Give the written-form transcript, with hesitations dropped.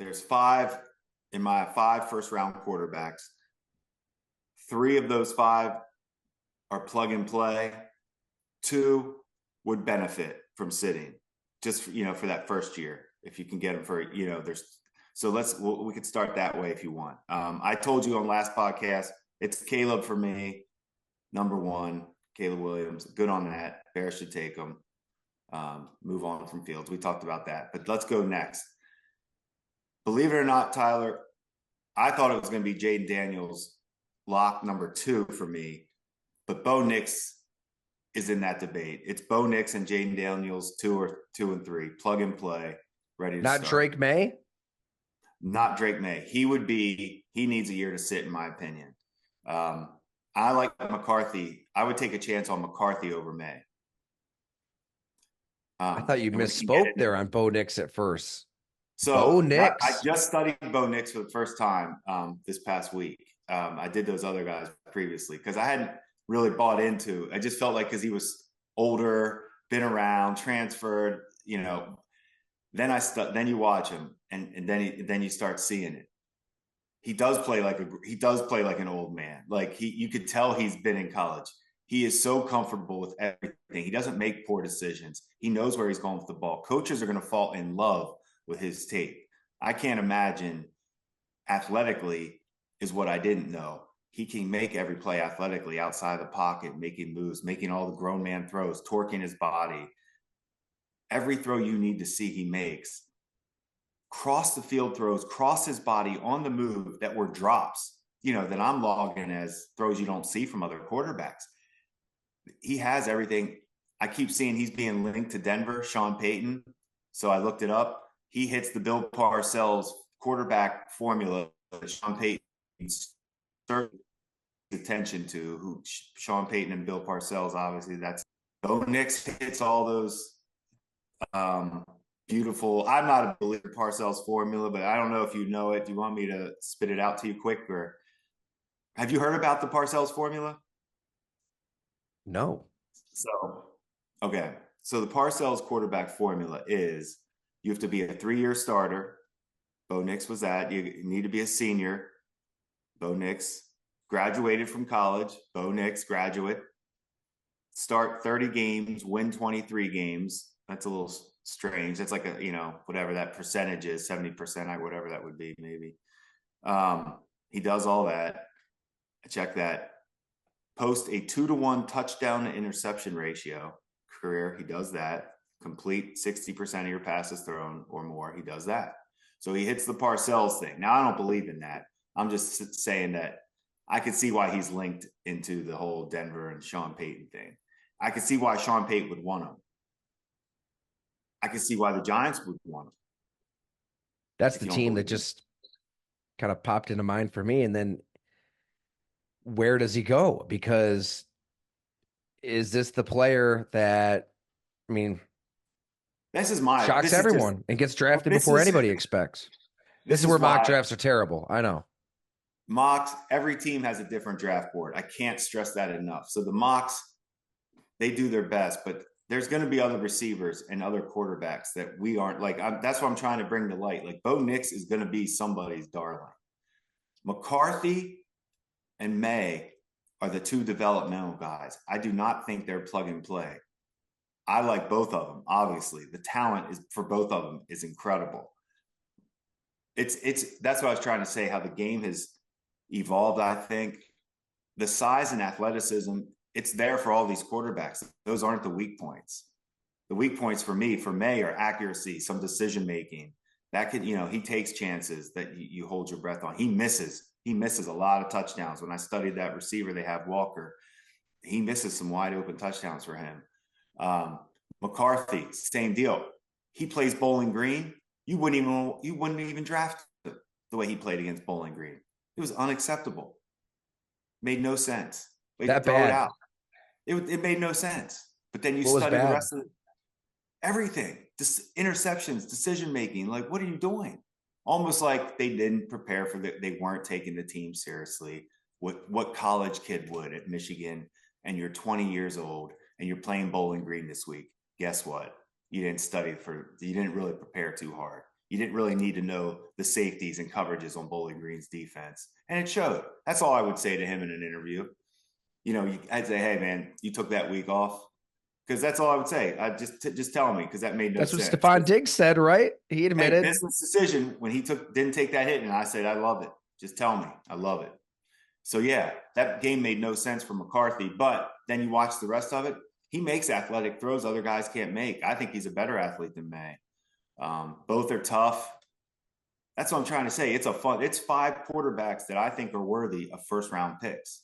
there's five in my five first round quarterbacks. Three of those five are plug and play. Two would benefit from sitting just, for that first year. If you can get them for, we could start that way if you want. I told you on last podcast, it's Caleb for me. Number one, Caleb Williams. Good on that. Bears should take him. Move on from Fields. We talked about that, but let's go next. Believe it or not, Tyler, I thought it was going to be Jaden Daniels, lock number 2 for me, but Bo Nix is in that debate. It's Bo Nix and Jaden Daniels, 2 and 3, plug and play, ready to start. Not Drake May? Not Drake May. He needs a year to sit, in my opinion. I like McCarthy. I would take a chance on McCarthy over May. I thought you misspoke there on Bo Nix at first. So Bo Nix. I just studied Bo Nix for the first time this past week. I did those other guys previously because I hadn't really bought into. I just felt like because he was older, been around, transferred, Then you watch him, and then you start seeing it. He does play like an old man. Like you could tell he's been in college. He is so comfortable with everything. He doesn't make poor decisions. He knows where he's going with the ball. Coaches are going to fall in love with his tape. I can't imagine athletically is what I didn't know. He can make every play athletically outside the pocket, making moves, making all the grown man throws, torquing his body. Every throw you need to see he makes. Cross the field throws, cross his body on the move that were drops, that I'm logging as throws you don't see from other quarterbacks. He has everything. I keep seeing he's being linked to Denver, Sean Payton. So I looked it up. He hits the Bill Parcells quarterback formula that Sean Payton started attention to, who Sean Payton and Bill Parcells, obviously that's Bo Nix hits all those beautiful. I'm not a believer in Parcells formula, but I don't know if you know it. Do you want me to spit it out to you quick, or have you heard about the Parcells formula? No. Okay. So the Parcells quarterback formula is you have to be a 3-year starter. Bo Nix was that. You need to be a senior. Bo Nix graduated from college. Bo Nix graduate. Start 30 games, win 23 games. That's a little strange. That's like whatever that percentage is, 70%, whatever that would be, maybe. He does all that. I check that. Post a 2-to-1 touchdown to interception ratio career. He does that. Complete 60% of your passes thrown or more. He does that. So he hits the Parcells thing. Now, I don't believe in that. I'm just saying that I could see why he's linked into the whole Denver and Sean Payton thing. I could see why Sean Payton would want him. I could see why the Giants would want him. That's the team that just kind of popped into mind for me. And then where does he go? Because is this the player that, this is shocks everyone and gets drafted before anybody expects? This is where mock drafts are terrible. I know. Mocks, every team has a different draft board. I can't stress that enough. So the mocks, they do their best, but there's going to be other receivers and other quarterbacks that we aren't like. That's what I'm trying to bring to light. Like Bo Nix is going to be somebody's darling. McCarthy and May are the 2 developmental guys. I do not think they're plug and play. I like both of them. Obviously, the talent is for both of them is incredible. That's what I was trying to say. How the game has evolved. I think the size and athleticism, it's there for all these quarterbacks. Those aren't the weak points. The weak points for May are accuracy, some decision making. That could, he takes chances that you hold your breath on. He misses a lot of touchdowns. When I studied that receiver, they have Walker. He misses some wide open touchdowns for him. McCarthy, same deal. He plays Bowling Green. You wouldn't even draft him the way he played against Bowling Green. It was unacceptable. Made no sense. That bad. It out. It made no sense. But then you study the rest of everything. Interceptions, decision making. Like, what are you doing? Almost like they didn't prepare for they weren't taking the team seriously. What college kid would at Michigan, and you're 20 years old and you're playing Bowling Green this week. Guess what? You didn't really prepare too hard. You didn't really need to know the safeties and coverages on Bowling Green's defense. And it showed. That's all I would say to him in an interview. I'd say, hey, man, you took that week off. Because that's all I would say. Just tell me, because that made no That's what sense. Stephon Diggs said, right? He admitted. Business decision when he didn't take that hit. And I said, I love it. Just tell me. I love it. So, yeah, that game made no sense for McCarthy. But then you watch the rest of it. He makes athletic throws other guys can't make. I think he's a better athlete than May. Both are tough. That's what I'm trying to say. It's 5 quarterbacks that I think are worthy of first-round picks.